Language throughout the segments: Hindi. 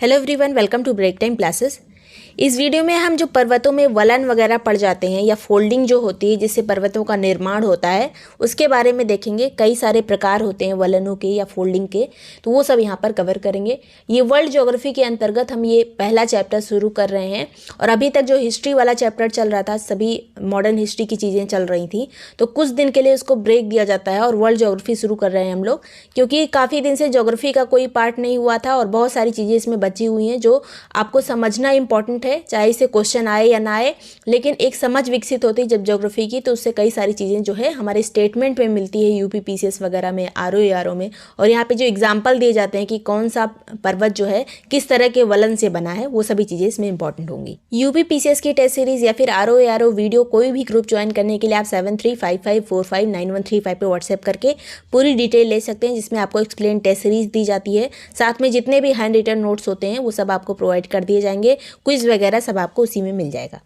Hello everyone, welcome to Break Time Classes. इस वीडियो में हम जो पर्वतों में वलन वगैरह पड़ जाते हैं या फोल्डिंग जो होती है जिससे पर्वतों का निर्माण होता है उसके बारे में देखेंगे। कई सारे प्रकार होते हैं वलनों के या फोल्डिंग के, तो वो सब यहाँ पर कवर करेंगे। ये वर्ल्ड ज्योग्राफी के अंतर्गत हम ये पहला चैप्टर शुरू कर रहे हैं और अभी तक जो हिस्ट्री वाला चैप्टर चल रहा था, सभी मॉडर्न हिस्ट्री की चीज़ें चल रही थी, तो कुछ दिन के लिए उसको ब्रेक दिया जाता है और वर्ल्ड ज्योग्राफी शुरू कर रहे हैं हम लोग, क्योंकि काफ़ी दिन से ज्योग्राफी का कोई पार्ट नहीं हुआ था और बहुत सारी चीज़ें इसमें बची हुई हैं जो आपको समझना इंपॉर्टेंट है, चाहे इसे क्वेश्चन आए या ना आए। लेकिन एक समझ विकसित होती है जब ज्योग्राफी की, तो उससे कई सारी चीज़ें जो है हमारे स्टेटमेंट में मिलती है, यूपी पीसीएस वगैरह में, आरओ में। और यहाँ पे जो एग्जाम्पल दिए जाते हैं कि कौन सा पर्वत जो है किस तरह के वलन से बना है, वो सभी चीज़ें इसमें इंपॉर्टेंट होंगी। यूपी पीसीएस की टेस्ट सीरीज या फिर आरओ वीडियो कोई भी ग्रुप ज्वाइन करने के लिए आप 7355459135 पे व्हाट्सएप करके पूरी डिटेल ले सकते हैं, जिसमें आपको एक्सप्लेन टेस्ट सीरीज दी जाती है। साथ में जितने भी हैंड रिटन नोट्स होते हैं वो सब आपको प्रोवाइड कर दिए जाएंगे, क्विज वगैरह सब आपको उसी में मिल जाएगा।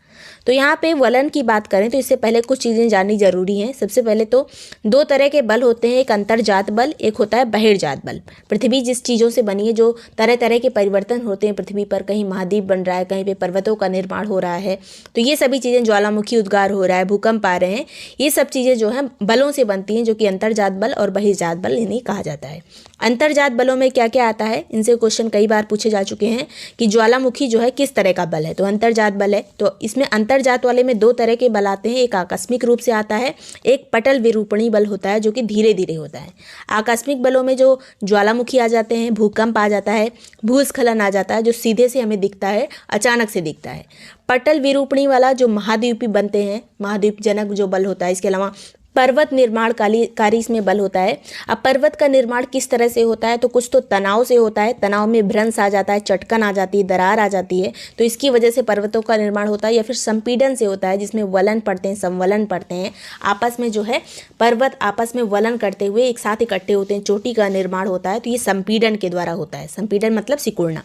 तो यहाँ पे वलन की बात करें तो इससे पहले कुछ चीज़ें जाननी जरूरी हैं। सबसे पहले तो दो तरह के बल होते हैं, एक अंतर्जात बल, एक होता है बहिर्जात बल। पृथ्वी जिस चीज़ों से बनी है, जो तरह तरह के परिवर्तन होते हैं पृथ्वी पर, कहीं महाद्वीप बन रहा है, कहीं पे पर्वतों का निर्माण हो रहा है, तो ये सभी चीज़ें, ज्वालामुखी उद्गार हो रहा है, भूकंप आ रहे हैं, ये सब चीज़ें जो हैं बलों से बनती हैं, जो कि अंतर्जात बल और बहिर्जात बल इन्हें कहा जाता है। अंतर्जात बलों में क्या क्या आता है, इनसे क्वेश्चन कई बार पूछे जा चुके हैं कि ज्वालामुखी जो है किस तरह का बल है, तो अंतर्जात बल है। तो इसमें अंतर्जात वाले में दो तरह के बल आते हैं, एक आकस्मिक रूप से आता है, एक पटल विरूपणी बल होता है जो कि धीरे धीरे होता है। आकस्मिक बलों में जो ज्वालामुखी आ जाते हैं, भूकंप आ जाता है, भूस्खलन आ जाता है, जो सीधे से हमें दिखता है, अचानक से दिखता है। पटल विरूपणी वाला जो महाद्वीपी बनते हैं, महाद्वीप जनक जो बल होता है, इसके अलावा पर्वत निर्माण कारी इसमें बल होता है। अब पर्वत का निर्माण किस तरह से होता है, तो कुछ तो तनाव से होता है, तनाव में भ्रंश आ जाता है, चटकन आ जाती है, दरार आ जाती है, तो इसकी वजह से पर्वतों का निर्माण होता है। या फिर संपीडन से होता है, जिसमें वलन पड़ते हैं, संवलन पड़ते हैं, आपस में जो है पर्वत आपस में वलन करते हुए एक साथ इकट्ठे होते हैं, चोटी का निर्माण होता है, तो ये संपीडन के द्वारा होता है। संपीडन मतलब सिकुड़ना।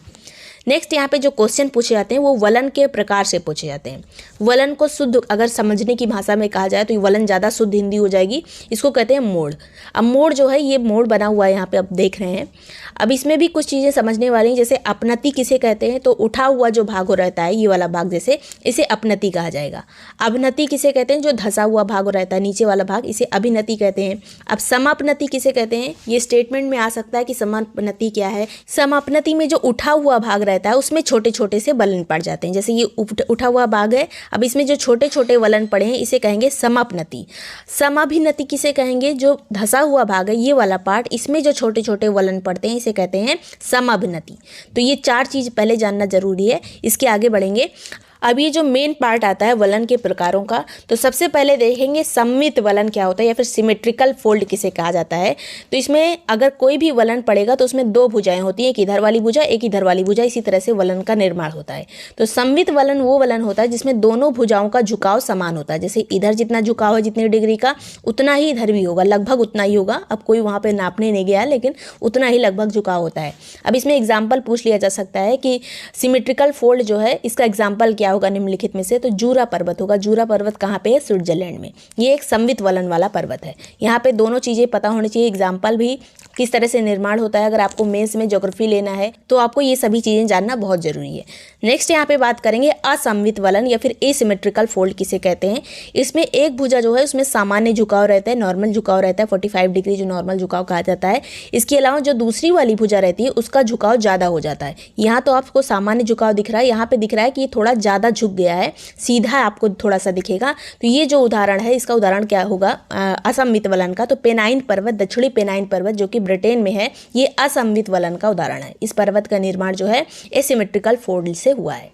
नेक्स्ट यहाँ पे जो क्वेश्चन पूछे जाते हैं वो वलन के प्रकार से पूछे जाते हैं। वलन को शुद्ध अगर समझने की भाषा में कहा जाए तो ये वलन ज़्यादा शुद्ध हिंदी हो जाएगी, इसको कहते हैं मोड़। अब मोड़ जो है, ये मोड़ बना हुआ है यहाँ पे आप देख रहे हैं। अब इसमें भी कुछ चीज़ें समझने वाली हैं, जैसे अपनति किसे कहते हैं, तो उठा हुआ जो भाग हो रहता है, ये वाला भाग जैसे, इसे अपनति कहा जाएगा। अभिनति किसे कहते हैं, जो धंसा हुआ भाग हो रहता है, नीचे वाला भाग, इसे अभिनति कहते हैं। अब समापनति किसे कहते हैं, ये स्टेटमेंट में आ सकता है कि समापनति क्या है। समापनति में जो उठा हुआ भाग रहता है उसमें छोटे छोटे से वलन पड़ जाते हैं, जैसे ये उठा हुआ भाग है, अब इसमें जो छोटे छोटे वलन पड़े हैं इसे कहेंगे समापनति। समाभिनति किसे कहेंगे, जो धंसा हुआ भाग है, ये वाला पार्ट, इसमें जो छोटे छोटे वलन पड़ते हैं इसे कहते हैं समाभिनति। तो ये चार चीज़ पहले जानना जरूरी है, इसके आगे बढ़ेंगे। अब ये जो मेन पार्ट आता है वलन के प्रकारों का, तो सबसे पहले देखेंगे सममित वलन क्या होता है या फिर सिमेट्रिकल फोल्ड किसे कहा जाता है। तो इसमें अगर कोई भी वलन पड़ेगा तो उसमें दो भुजाएं होती हैं, एक इधर वाली भुजा, एक इधर वाली भुजा, इसी तरह से वलन का निर्माण होता है। तो सममित वलन वो वलन होता है जिसमें दोनों भुजाओं का झुकाव समान होता है, जैसे इधर जितना झुकाव है जितने डिग्री का, उतना ही इधर भी होगा, लगभग उतना ही होगा। अब कोई वहाँ पर नापने नहीं गया, लेकिन उतना ही लगभग झुकाव होता है। अब इसमें एग्जाम्पल पूछ लिया जा सकता है कि सिमेट्रिकल फोल्ड जो है इसका एग्जाम्पल क्या होगा निम्नलिखित में से, तो जूरा पर्वत होगा। जूरा पर्वत कहाँ पे है, स्विट्जरलैंड में। ये एक सममित वलन वाला पर्वत है। यहाँ पे दोनों चीजें पता होनी चाहिए, एग्जाम्पल भी किस तरह से निर्माण होता है। अगर आपको मेंस में ज्योग्राफी लेना है तो आपको ये सभी चीजें जानना बहुत जरूरी है। नेक्स्ट यहाँ पे बात करेंगे असममित वलन या फिर एसिमेट्रिकल फोल्ड किसे कहते हैं। इसमें एक भुजा जो है उसमें सामान्य झुकाव रहता है, नॉर्मल झुकाव रहता है, 45 डिग्री जो नॉर्मल झुकाव कहा जाता है। इसके अलावा जो दूसरी वाली भुजा रहती है उसका झुकाव ज्यादा हो जाता है। यहाँ तो आपको सामान्य झुकाव दिख रहा है, यहाँ पे दिख रहा है कि ये थोड़ा ज्यादा झुक गया है, सीधा आपको थोड़ा सा दिखेगा। तो ये जो उदाहरण है, इसका उदाहरण क्या होगा असममित वलन का, तो पेनाइन पर्वत, दक्षिणी पेनाइन पर्वत जो कि ब्रिटेन में है, ये असममित वलन का उदाहरण है। इस पर्वत का निर्माण जो है एसिमेट्रिकल फोल्ड से हुआ है।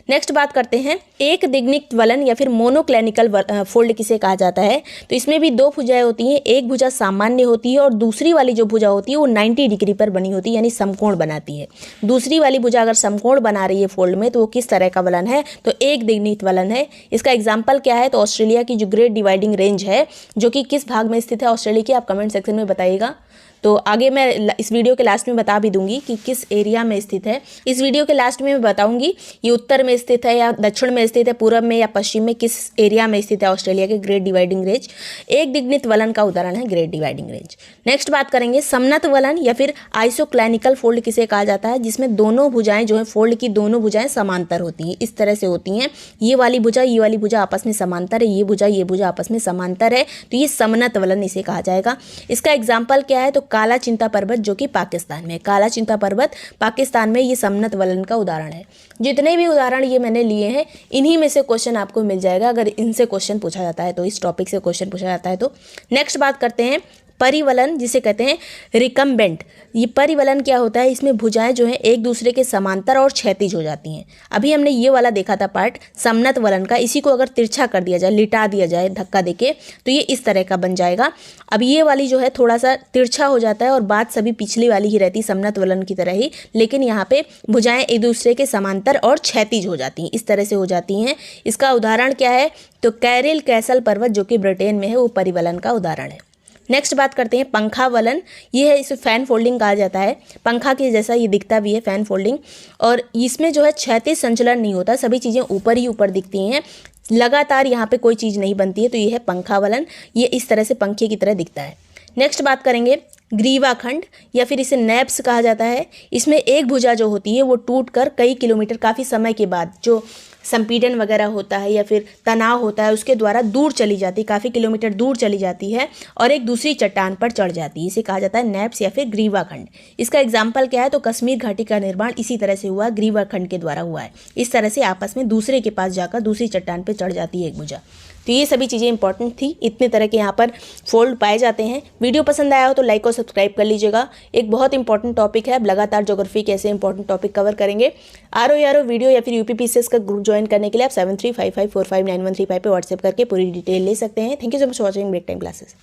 नेक्स्ट बात करते हैं एक दिग्निक्त वलन या फिर मोनोक्लिनिकल फोल्ड किसे कहा जाता है। तो इसमें भी दो भुजाएं होती हैं, एक भुजा सामान्य होती है और दूसरी वाली जो भुजा होती है वो 90 डिग्री पर बनी होती है, यानी समकोण बनाती है। दूसरी वाली भुजा अगर समकोण बना रही है फोल्ड में तो वो किस तरह का वलन है, तो एक दिग्निक्त वलन है। इसका एग्जाम्पल क्या है, तो ऑस्ट्रेलिया की जो ग्रेट डिवाइडिंग रेंज है, जो कि किस भाग में स्थित है ऑस्ट्रेलिया की, आप कमेंट सेक्शन में बताइएगा। तो आगे मैं इस वीडियो के लास्ट में बता भी दूंगी कि किस एरिया में स्थित है। इस वीडियो के लास्ट में मैं बताऊंगी ये उत्तर में स्थित है या दक्षिण में स्थित है, पूर्व में या पश्चिम में, किस एरिया में स्थित है ऑस्ट्रेलिया के ग्रेट डिवाइडिंग रेंज। एक दिग्नित वलन का उदाहरण है ग्रेट डिवाइडिंग रेंज। नेक्स्ट बात करेंगे समनत वलन या फिर आइसोक्लिनिकल फोल्ड किसे कहा जाता है, जिसमें दोनों भुजाएं जो है फोल्ड की दोनों भुजाएं समांतर होती हैं। इस तरह से होती हैं, ये वाली भुजा आपस में समांतर है, ये भुजा आपस में समांतर है, तो ये समनत वलन इसे कहा जाएगा। इसका एग्जाम्पल क्या है, तो काला चिंता पर्वत जो कि पाकिस्तान में, काला चिंता पर्वत पाकिस्तान में, ये समनत वलन का उदाहरण है। जितने भी उदाहरण ये मैंने लिए हैं इन्हीं में से क्वेश्चन आपको मिल जाएगा अगर इनसे क्वेश्चन पूछा जाता है तो, इस टॉपिक से क्वेश्चन पूछा जाता है तो। नेक्स्ट बात करते हैं परिवलन, जिसे कहते हैं रिकम्बेंट। ये परिवलन क्या होता है, इसमें भुजाएं जो है एक दूसरे के समांतर और क्षैतिज हो जाती हैं। अभी हमने ये वाला देखा था पार्ट समनत वलन का, इसी को अगर तिरछा कर दिया जाए, लिटा दिया जाए धक्का देके, तो ये इस तरह का बन जाएगा। अब ये वाली जो है थोड़ा सा तिरछा हो जाता है और बात सभी पिछली वाली ही रहती समनत वलन की तरह ही, लेकिन यहाँ पे भुजाएं एक दूसरे के समांतर और क्षैतिज हो जाती हैं, इस तरह से हो जाती हैं। इसका उदाहरण क्या है, तो कैरिल कैसल पर्वत जो कि ब्रिटेन में है, वो परिवलन का उदाहरण है। नेक्स्ट बात करते हैं पंखा वलन। ये है, इसे फैन फोल्डिंग कहा जाता है। पंखा के जैसा ये दिखता भी है फैन फोल्डिंग, और इसमें जो है क्षैतिज संचलन नहीं होता, सभी चीज़ें ऊपर ही ऊपर दिखती हैं, लगातार यहाँ पे कोई चीज़ नहीं बनती है, तो ये है पंखा वलन। ये इस तरह से पंखे की तरह दिखता है। नेक्स्ट बात करेंगे ग्रीवाखंड या फिर इसे नैप्स कहा जाता है। इसमें एक भुजा जो होती है वो टूटकर कई किलोमीटर, काफ़ी समय के बाद जो संपीड़न वगैरह होता है या फिर तनाव होता है उसके द्वारा दूर चली जाती है, काफ़ी किलोमीटर दूर चली जाती है और एक दूसरी चट्टान पर चढ़ जाती है। इसे कहा जाता है नैप्स या फिर ग्रीवाखंड। इसका एग्जाम्पल क्या है, तो कश्मीर घाटी का निर्माण इसी तरह से हुआ, ग्रीवाखंड के द्वारा हुआ है। इस तरह से आपस में दूसरे के पास जाकर दूसरी चट्टान पर चढ़ जाती है एक भुजा। तो ये सभी चीज़ें इंपॉर्टेंट थी, इतने तरह के यहाँ पर फोल्ड पाए जाते हैं। वीडियो पसंद आया हो तो लाइक और सब्सक्राइब कर लीजिएगा। एक बहुत इंपॉर्टेंट टॉपिक है, अब लगातार ज्योग्राफी के ऐसे इंपॉर्टेंट टॉपिक कवर करेंगे। आरओ वीडियो या फिर यूपीपीसीएस का ग्रुप ज्वाइन करने के लिए आप 7355459135 पे व्हाट्सएप करके पूरी डिटेल ले सकते हैं। Thank you so much for watching Break Time classes.